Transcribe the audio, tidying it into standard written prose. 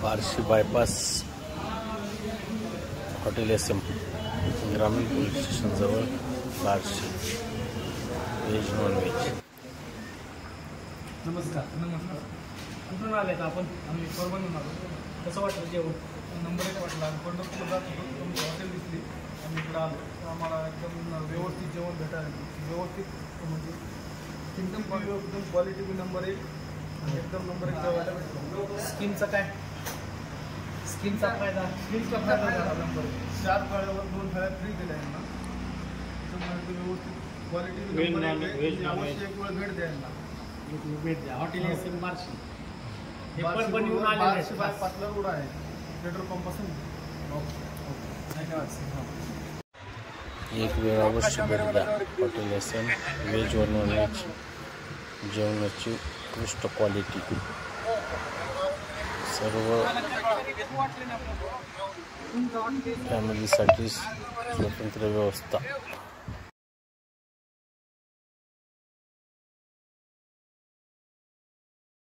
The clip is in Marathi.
बार्शी बायपास हॉटेल SM ग्रामीण पोलीस स्टेशन जवळ बार्शी व्हेज नॉन व्हेज। नमस्कार कुठून आले का आपण? आम्ही परभणीहून आलो। कसं वाटलं जेवण? नंबर 1 वाटला। पंढरपूरला जात होतो, तुमची हॉटेल दिसली, आम्ही इकडं आलो तर आम्हाला एकदम व्यवस्थित जेवण भेटायला, व्यवस्थित म्हणजे एकदम क्वालिटी बी नंबर 1 आणि एकदम नंबर 1 जेवायला भेटलं। स्किनचा काय? स्किनचा फायदा झाला नंबर 4 फळ्यावर 2 फळ्या फ्री दिल्या यांना। त्यामुळे व्यवस्थित क्वालिटी नंबर 1 अवश्य एक वेळ भेट द्यायला भेट द्या। हॉटेल SM बार्शी हे पण येऊन आले बार्शी बायपासला रोड आहे, पेट्रोल पंपासून। धन्यवाद। एक वेळ अवश्य भेट द्या हॉटेल SM व्हेज व नॉन व्हेज जेवणाची उत्कृष्ट क्वालिटी, सर्व फॅमिलीसाठी स्वतंत्र व्यवस्था।